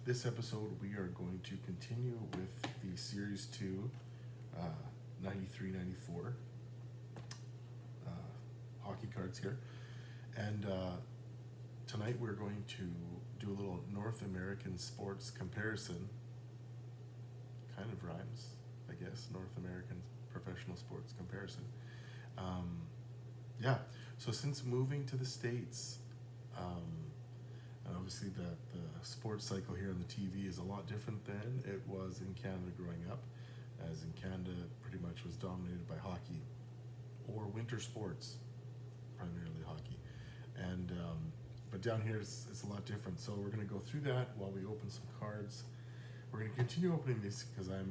this episode, we are going to continue with the Series 2 93-94 hockey cards here. And tonight we're going to do a little North American sports comparison. Kind of rhymes, I guess. North American professional sports comparison. Yeah, so since moving to the States, and obviously the sports cycle here on the TV is a lot different than it was in Canada growing up, as in Canada pretty much was dominated by hockey or winter sports, primarily hockey. And but down here it's a lot different. So we're going to go through that while we open some cards. We're going to continue opening these because I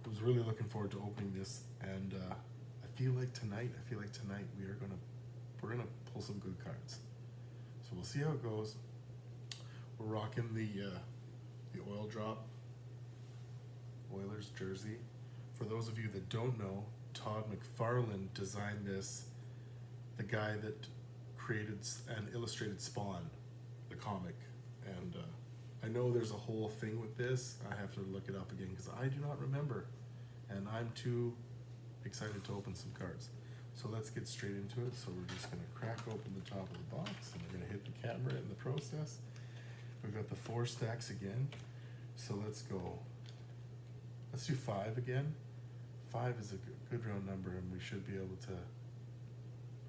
was really looking forward to opening this, and I feel like tonight we're gonna pull some good cards. So we'll see how it goes. We're rocking the oil drop Oilers jersey. For those of you that don't know, Todd McFarlane designed this. The guy that created and illustrated Spawn, the comic, and I know there's a whole thing with this. I have to look it up again because I do not remember, and I'm too excited to open some cards. So let's get straight into it. So we're just going to crack open the top of the box, and we're going to hit the camera in the process. We've got the 4 stacks again. So let's go. Let's do 5 again. 5 is a good round number, and we should be able to.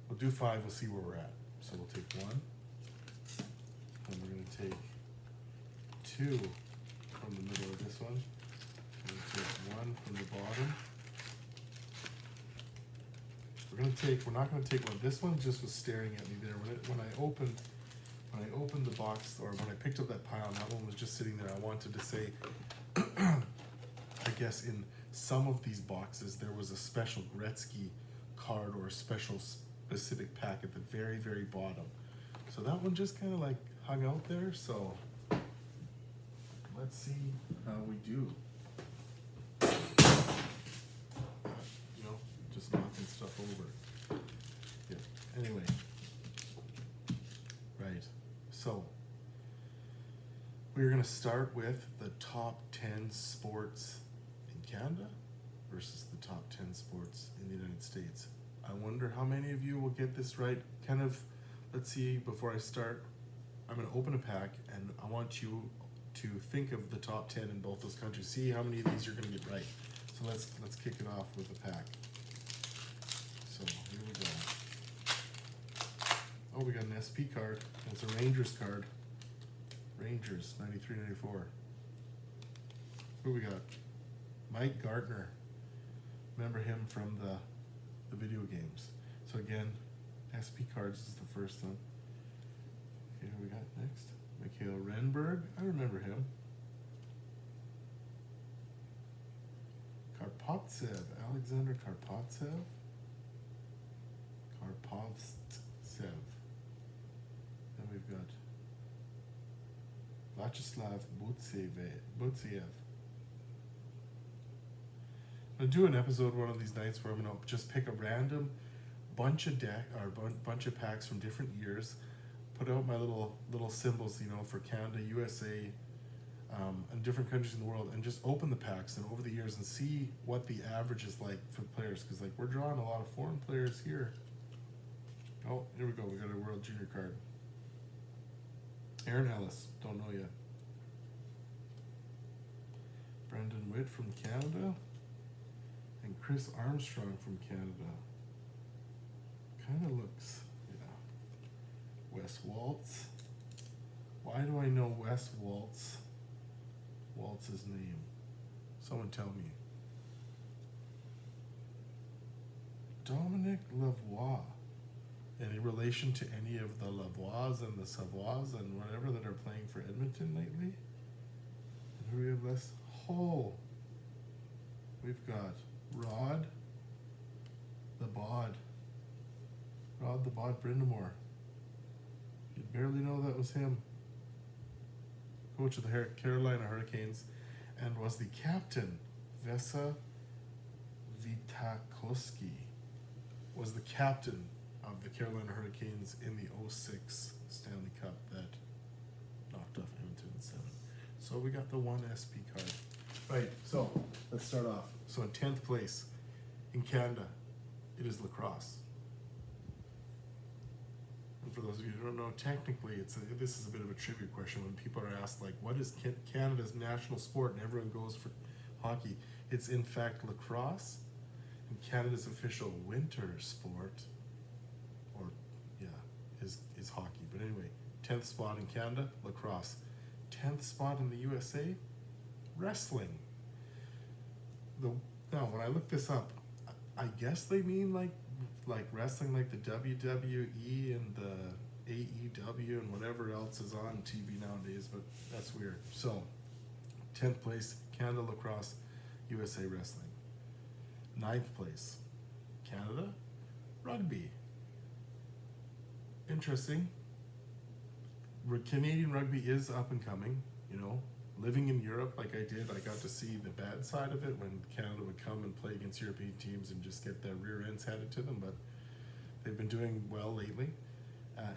We'll do 5. We'll see where we're at. So we'll take 1, and we're going to take 2 from the middle of this one. We're going to take 1 from the bottom. We're not going to take one. This one just was staring at me there. When I opened the box, or when I picked up that pile, and that one was just sitting there, I wanted to say, I guess in some of these boxes, there was a special Gretzky card or a special specific pack at the very, very bottom. So that one just kind of like hung out there. So let's see how we do. Just knocking stuff over. Yeah. Anyway. Right. So we're going to start with the top 10 sports in Canada versus the top 10 sports in the United States. I wonder how many of you will get this right. Kind of, let's see, before I start, I'm going to open a pack, and I want you to think of the top 10 in both those countries. See how many of these you're going to get right. So let's kick it off with a pack. So here we go. Oh, we got an SP card. It's a Rangers card. Rangers, 93-94. Who we got? Mike Gartner. Remember him from the video games. So again, SP cards is the first one. Okay, who we got next? Mikhail Renberg. I remember him. Karpovtsev. Alexander Karpovtsev. Karpovtsev. Then we've got Vyacheslav Butziev. I'm gonna do an episode one of these nights where I'm gonna just pick a random bunch of bunch of packs from different years, put out my little symbols, for Canada, USA, and different countries in the world, and just open the packs and over the years and see what the average is like for players, because we're drawing a lot of foreign players here. Oh, here we go. We got a World Junior card. Aaron Ellis. Don't know yet. Brendan Witt from Canada. And Chris Armstrong from Canada. Kind of looks, Wes Waltz. Why do I know Wes Waltz's name? Someone tell me. Dominic Lavoie. Any relation to any of the Lavoies and the Savoies and whatever that are playing for Edmonton lately? And who do we have less? Oh, we've got Rod the Bod Brindamore. You'd barely know that was him. Coach of the Carolina Hurricanes, and was the captain. Vesa Vitakowski was the captain of the Carolina Hurricanes in the 06 Stanley Cup that knocked off Edmonton in 7. So we got the one SP card. Right, so let's start off. So in 10th place in Canada, it is lacrosse. And for those of you who don't know, technically, this is a bit of a trivia question. When people are asked, like, what is Canada's national sport? And everyone goes for hockey. It's in fact lacrosse. And Canada's official winter sport, or yeah, is hockey. But anyway, 10th spot in Canada, lacrosse. 10th spot in the USA, wrestling. Now, when I look this up, I guess they mean like wrestling, like the WWE and the AEW and whatever else is on TV nowadays, but that's weird. So, 10th place, Canada lacrosse, USA wrestling. 9th place, Canada rugby. Interesting. Canadian rugby is up and coming, you know. Living in Europe like I did, I got to see the bad side of it when Canada would come and play against European teams and just get their rear ends handed to them, but they've been doing well lately.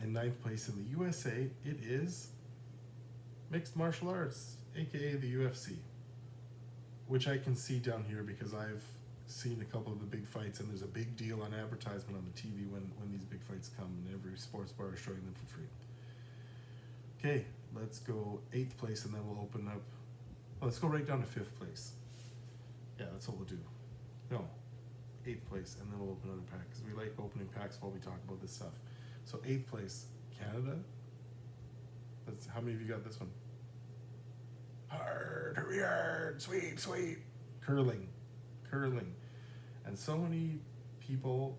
In 9th place in the USA, it is mixed martial arts, aka the UFC, which I can see down here because I've seen a couple of the big fights, and there's a big deal on advertisement on the TV when these big fights come, and every sports bar is showing them for free. Okay, let's go 8th place, and then we'll open up. Let's go right down to 5th place. Yeah, that's what we'll do. No, 8th place, and then we'll open another pack because we like opening packs while we talk about this stuff. So 8th place, Canada. How many of you got this one? Hard, hurry hard, sweep, sweep. Curling. And so many people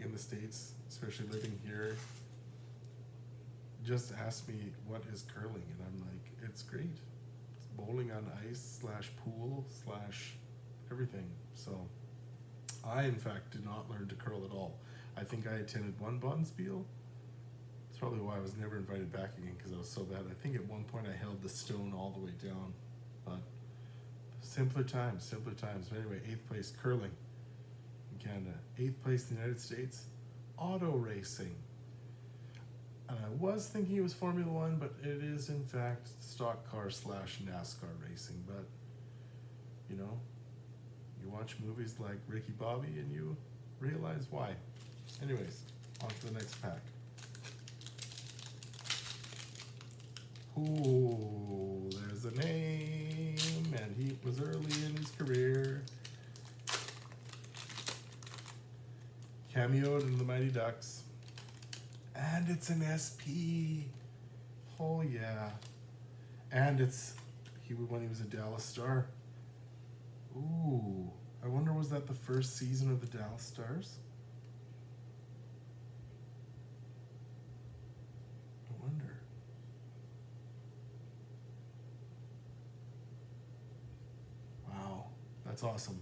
in the States, especially living here, just ask me what is curling, and I'm like, it's great. It's bowling on ice / pool / everything. So I, in fact, did not learn to curl at all. I think I attended one Bonspiel. That's probably why I was never invited back again, because I was so bad. I think at one point I held the stone all the way down, but simpler times. But anyway, 8th place, curling in Canada. 8th place in the United States, auto racing. And I was thinking it was Formula One, but it is in fact stock car / NASCAR racing. But, you know, you watch movies like Ricky Bobby and you realize why. Anyways, on to the next pack. Ooh, there's a name, and he was early in his career. Cameoed in the Mighty Ducks. And it's an SP. Oh yeah. And it's when he was a Dallas Star. Ooh. I wonder, was that the first season of the Dallas Stars? I wonder. Wow. That's awesome.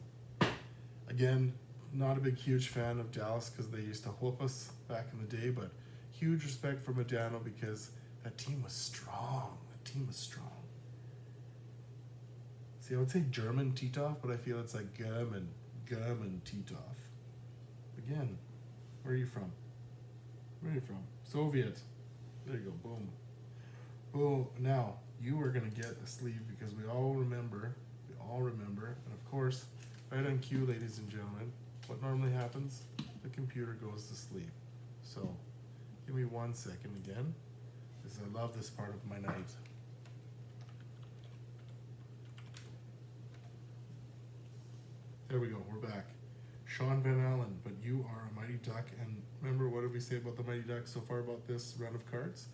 Again, not a huge fan of Dallas because they used to whoop us back in the day, but huge respect for Modano because that team was strong. See, I would say German Titov, but I feel it's like German Titov. Again, where are you from? Soviet. There you go, boom. Oh, now, you are going to get a sleeve because we all remember, and of course, right on cue, ladies and gentlemen, what normally happens? The computer goes to sleep. So, give me 1 second again, because I love this part of my night. There we go, we're back. Sean Van Allen, but you are a Mighty Duck, and remember, what did we say about the Mighty Ducks so far about this round of cards?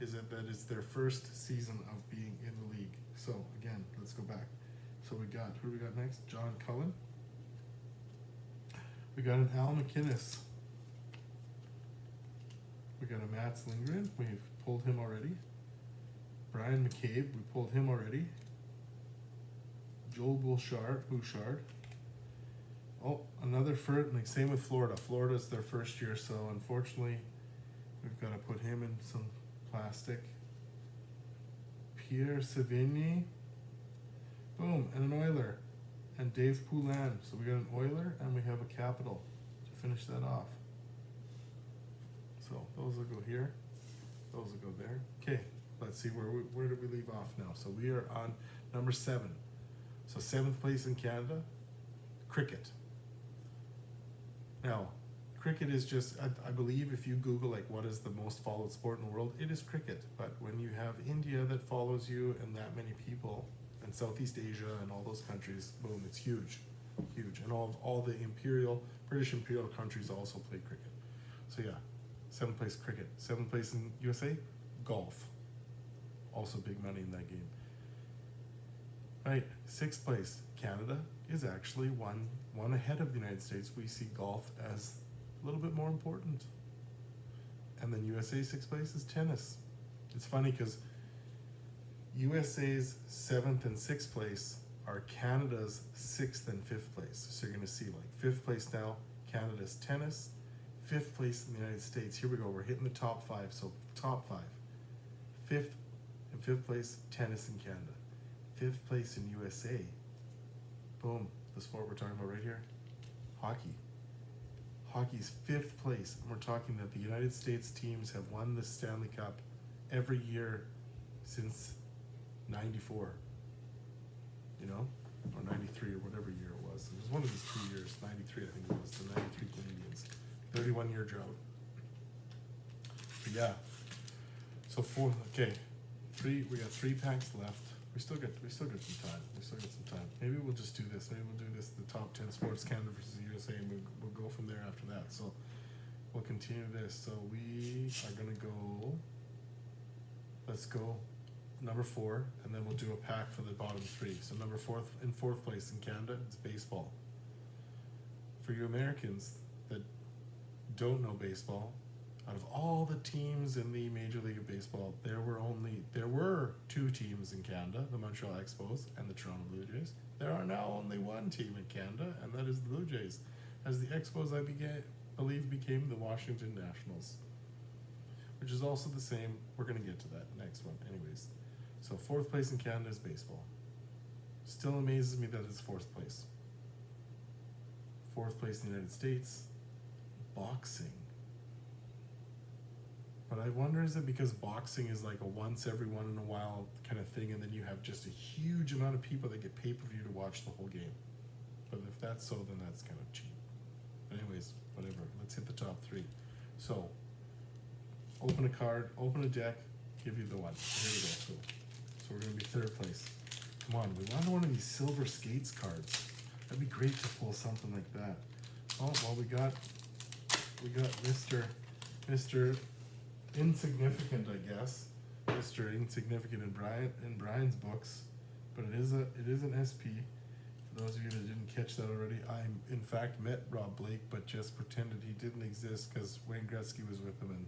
Is that it's their first season of being in the league. So, again, let's go back. So who do we got next? John Cullen. We got an Al McInnes. We got a Mats Lindgren. We've pulled him already. Brian McCabe. We pulled him already. Joel Bouchard. Oh, another first. Like same with Florida. Florida's their first year, so unfortunately, we've got to put him in some plastic. Pierre Savigny. Boom, and an Oiler. And Dave Poulin. So we got an Oiler and we have a Capital to finish that off. So those will go here. Those will go there. Okay, let's see where did we leave off now. So we are on number 7. So 7th place in Canada, cricket. Now, cricket is just, I believe if you Google like what is the most followed sport in the world, it is cricket. But when you have India that follows you and that many people, and Southeast Asia and all those countries, boom, it's huge, huge. And all the British imperial countries also play cricket. So yeah, 7th place cricket. 7th place in USA, golf. Also big money in that game. Right, 6th place, Canada is actually one ahead of the United States. We see golf as a little bit more important. And then USA 6th place is tennis. It's funny because USA's 7th and 6th place are Canada's 6th and 5th place. So you're going to see like 5th place now, Canada's tennis. 5th place in the United States. Here we go. We're hitting the top 5. So top 5. 5th and 5th place, tennis in Canada. 5th place in USA. Boom. The sport we're talking about right here. Hockey. Hockey's 5th place. And we're talking that the United States teams have won the Stanley Cup every year since 94. You know? Or 93 or whatever year it was. It was one of these 2 years. 93 I think it was. The 93 Canadians. 31-year drought. But yeah. So we got 3 packs left. We still got some time. Maybe we'll just do this. Maybe we'll do this, the top 10 sports, Canada versus USA, and we'll go from there after that. So we'll continue this. So we are gonna go, let's go number 4, and then we'll do a pack for the bottom 3. So number 4th place in Canada, it's baseball. For you Americans that don't know baseball, out of all the teams in the Major League of Baseball, there were 2 teams in Canada, the Montreal Expos and the Toronto Blue Jays. There are now only 1 team in Canada, and that is the Blue Jays, as the Expos I believe became the Washington Nationals, which is also the same. We're going to get to that next one anyways. So 4th place in Canada is baseball. Still amazes me that it's 4th place. 4th place in the United States, boxing. But I wonder, is it because boxing is like a once every one in a while kind of thing, and then you have just a huge amount of people that get pay-per-view to watch the whole game? But if that's so, then that's kind of cheap. But anyways, whatever. Let's hit the top 3. So, open a card, open a deck, give you the one. Here we go. Cool. So we're going to be 3rd place. Come on, we want one of these silver skates cards. That'd be great to pull something like that. Oh, well, we got Mr. Insignificant, I guess. Mr. Insignificant in Brian's books, but it is an SP. For those of you that didn't catch that already, I in fact met Rob Blake, but just pretended he didn't exist because Wayne Gretzky was with him and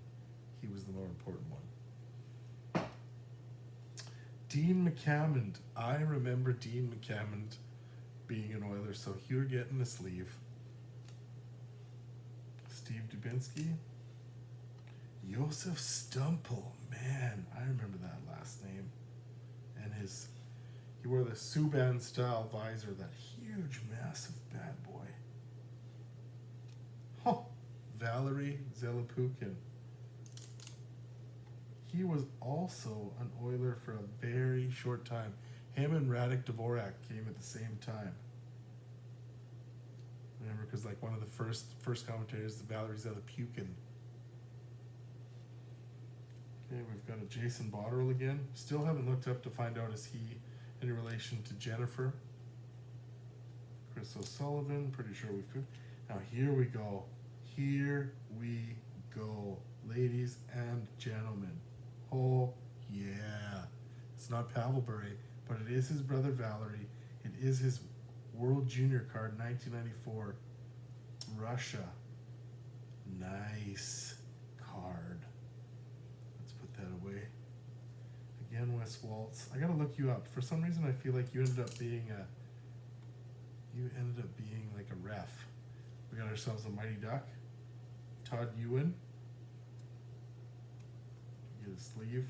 he was the more important one. Dean McCammond. I remember Dean McCammond being an Oiler, so you're getting a sleeve. Steve Dubinsky. Josef Stumpel, man, I remember that last name. And he wore the Subban style visor, that huge, massive bad boy. Oh, Valery Zelepukin. He was also an Oiler for a very short time. Him and Radek Dvorak came at the same time. Remember, because like one of the first commentators, the Valery Zelepukin. Okay, we've got a Jason Botterill again. Still haven't looked up to find out, is he in relation to Jennifer? Chris O'Sullivan, pretty sure we've could. Now here we go. Here we go, ladies and gentlemen. Oh yeah. It's not Pavel Bure, but it is his brother Valery. It is his World Junior card, 1994. Russia. Nice card. That away. Again, Wes Waltz. I gotta look you up. For some reason I feel like you ended up being like a ref. We got ourselves a Mighty Duck. Todd Ewan. Get a sleeve.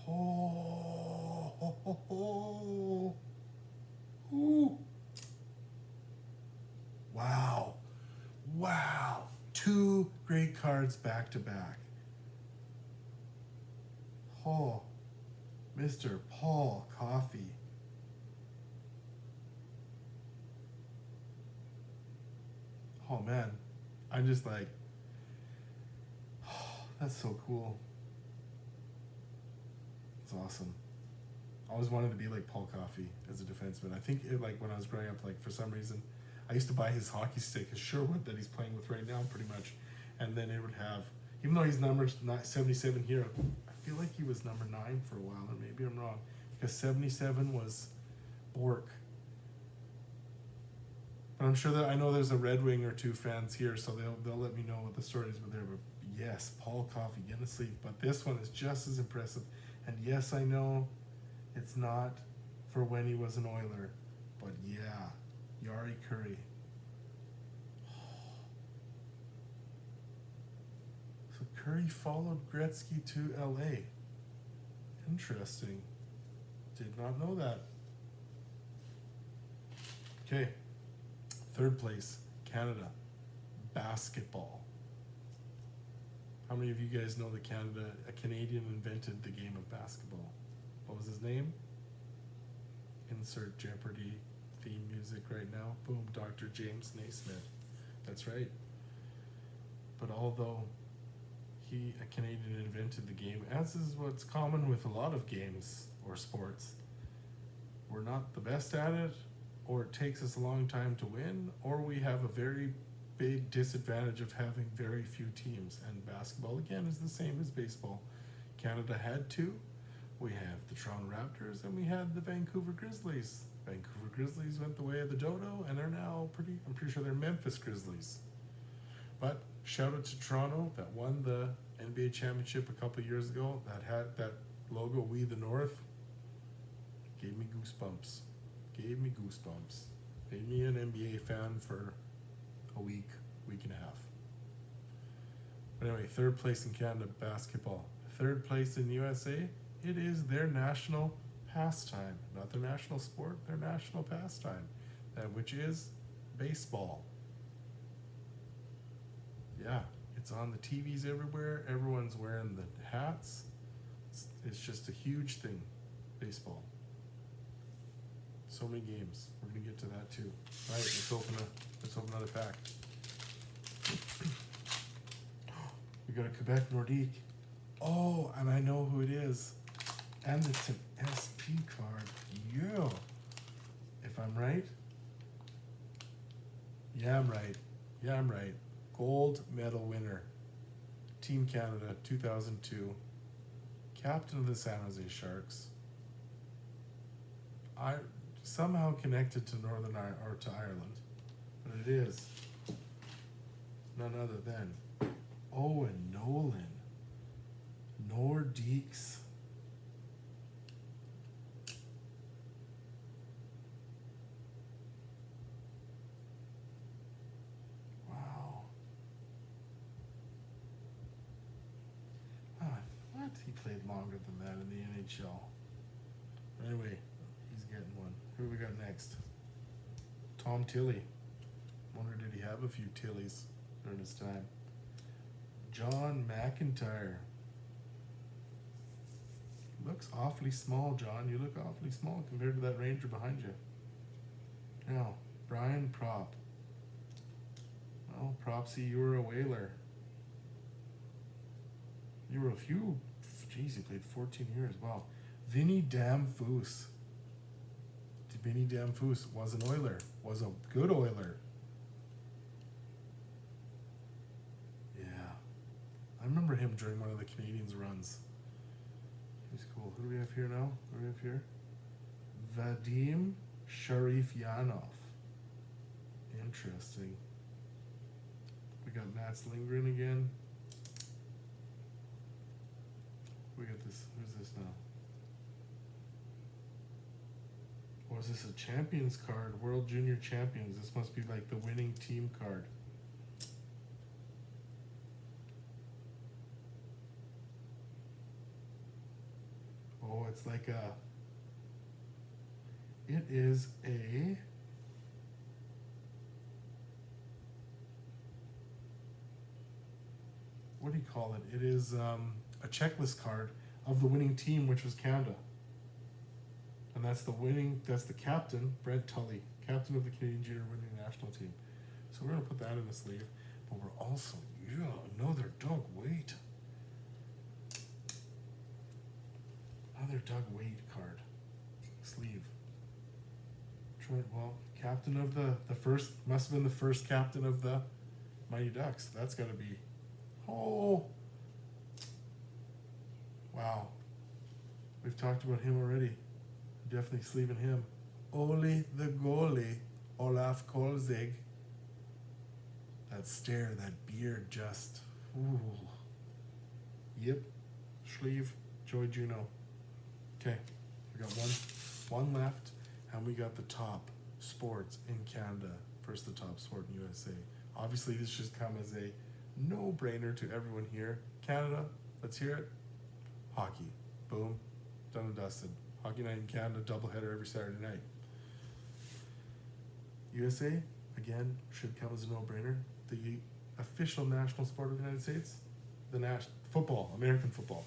Oh. Ooh. Wow. 2 great cards back to back. Oh, Mr. Paul Coffey. Oh man, I'm just like, oh, that's so cool. It's awesome. I always wanted to be like Paul Coffey as a defenseman. I think like when I was growing up, like for some reason, I used to buy his hockey stick, his Sherwood that he's playing with right now, pretty much, and then it would have, even though he's number 77 here, I feel like he was number 9 for a while, and maybe I'm wrong, because 77 was Bork. But I'm sure that I know there's a Red Wing or 2 fans here, so they'll let me know what the story is with there. But yes, Paul Coffey getting a sleeve, but this one is just as impressive. And yes, I know it's not for when he was an Oiler, but yeah, Yari Curry. So Curry followed Gretzky to LA. Interesting. Did not know that. Okay. 3rd place, Canada, basketball. How many of you guys know that a Canadian invented the game of basketball? What was his name? Insert Jeopardy theme music right now. Boom, Dr. James Naismith. That's right. But although a Canadian invented the game, as is what's common with a lot of games or sports, we're not the best at it, or it takes us a long time to win, or we have a very big disadvantage of having very few teams. And basketball, again, is the same as baseball. Canada had 2. We have the Toronto Raptors, and we had the Vancouver Grizzlies. Vancouver Grizzlies went the way of the dodo, and are now I'm pretty sure they're Memphis Grizzlies. But shout out to Toronto that won the NBA championship a couple of years ago. That had that logo, We the North, gave me goosebumps. Gave me goosebumps. Made me an NBA fan for a week and a half. But anyway, 3rd place in Canada basketball. 3rd place in USA, it is their national pastime. Not their national sport, their national pastime. Which is baseball. Yeah, it's on the TVs everywhere. Everyone's wearing the hats. It's just a huge thing, baseball. So many games. We're gonna get to that too. All right, let's open another pack. We got a Quebec Nordique. Oh, and I know who it is. And it's an SP card. Yeah. If I'm right. Yeah, I'm right. Gold medal winner. Team Canada 2002. Captain of the San Jose Sharks. I somehow connected to Northern Ireland, or to Ireland, but it is none other than Owen Nolan, Nordiques. Wow. What? He played longer than that in the NHL. Anyway, he's getting one. Who we got next? Tom Tilley. Wonder did he have a few Tillies during his time. John McIntyre. Looks awfully small, John. You look awfully small compared to that Ranger behind you. Now, Brian Prop. Well, Propsy, you were a Whaler. You were a few. Geez, you played 14 years. Wow. Vinny Damphousse. Vinny Damphousse was an Oiler. Was a good Oiler. Yeah. I remember him during one of the Canadiens runs. He's cool. Who do we have here now? Who do we have here? Vadim Sharifyanov. Interesting. We got Mats Lindgren again. We got this. Who's this now? Or is this a Champions card? World Junior Champions. This must be like the winning team card. Oh, it's like a... It is a... What do you call it? It is a checklist card of the winning team, which was Canada. And that's the captain, Brent Tully, captain of the Canadian Junior Winning National Team. So we're going to put that in the sleeve. But we're also, another Doug Weight. Another Doug Weight card. Sleeve. Well, captain of the first, must have been the first captain of the Mighty Ducks. That's got to be, oh. Wow. We've talked about him already. Definitely sleeving him. Ole the goalie, Olaf Kolzig. That stare, that beard, just, ooh. Yep. Sleeve, Joey Juneau. Okay, we got one left, and we got the top sports in Canada versus the top sport in USA. Obviously, this should come as a no-brainer to everyone here. Canada, let's hear it. Hockey. Boom. Done and dusted. Hockey night in Canada, doubleheader every Saturday night. USA, again, should come as a no-brainer. The official national sport of the United States, football, American football.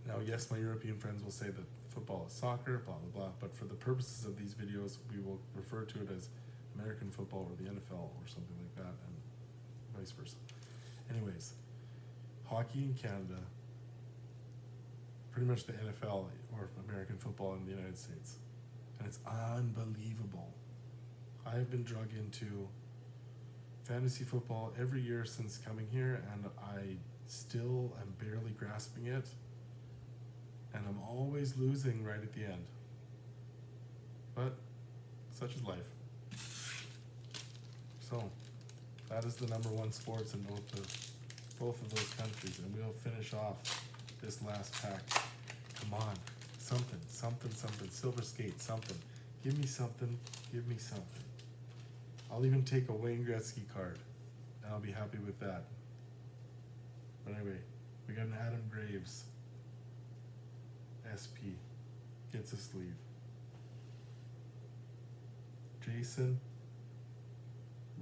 Now, yes, my European friends will say that football is soccer, blah, blah, blah, but for the purposes of these videos, we will refer to it as American football or the NFL or something like that, and vice versa. Anyways, hockey in Canada, pretty much the NFL or American football in the United States. And it's unbelievable. I've been drug into fantasy football every year since coming here, and I still am barely grasping it. And I'm always losing right at the end. But such is life. So that is the number one sports in both of those countries. And we'll finish off this last pack. Come on. Something. Silver skate, something. Give me something. I'll even take a Wayne Gretzky card. And I'll be happy with that. But anyway, we got an Adam Graves. SP gets a sleeve. Jason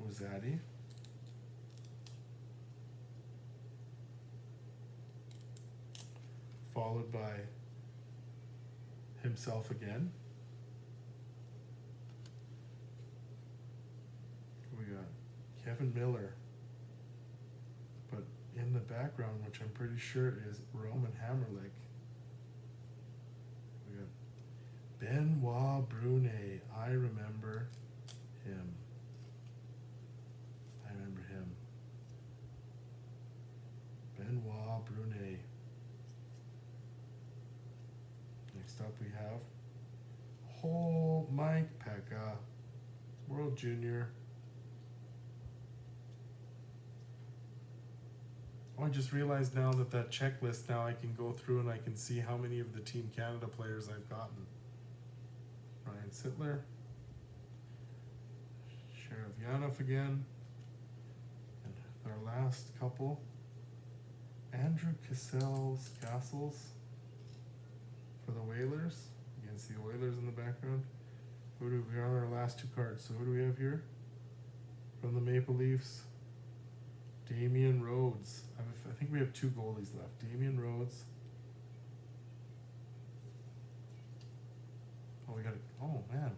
Mozatti. Followed by himself again. We got Kevin Miller. But in the background, which I'm pretty sure is Roman Hammerlick. Benoit Brunet. I remember him. Benoit Brunet. Next up we have Mike Pekka. World Junior. Oh, I just realized now that checklist, now I can go through and I can see how many of the Team Canada players I've gotten. Ryan Sittler, Sheriff Yanov again, and our last couple, Andrew Castles for the Whalers, against the Oilers in the background. We are on our last two cards, so who do we have here? From the Maple Leafs, Damian Rhodes. I think we have two goalies left. Damian Rhodes. Oh, we got it. Oh, man.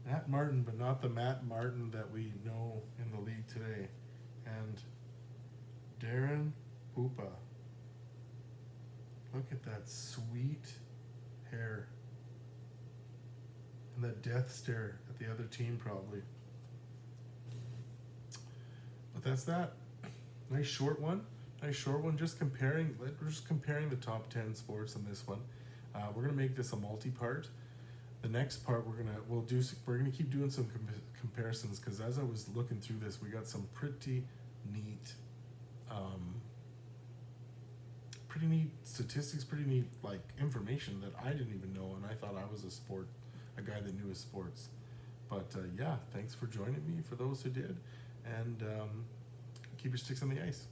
Matt Martin, but not the Matt Martin that we know in the league today. And Darren Pupa. Look at that sweet hair. And that death stare at the other team, probably. But that's that. Nice short one. Just comparing the top 10 sports in this one. We're gonna make this a multi-part. The next part we're gonna keep doing some comparisons, because as I was looking through this, we got some pretty neat statistics, pretty neat information that I didn't even know, and I thought I was a guy that knew his sports. But yeah, thanks for joining me for those who did, and keep your sticks on the ice.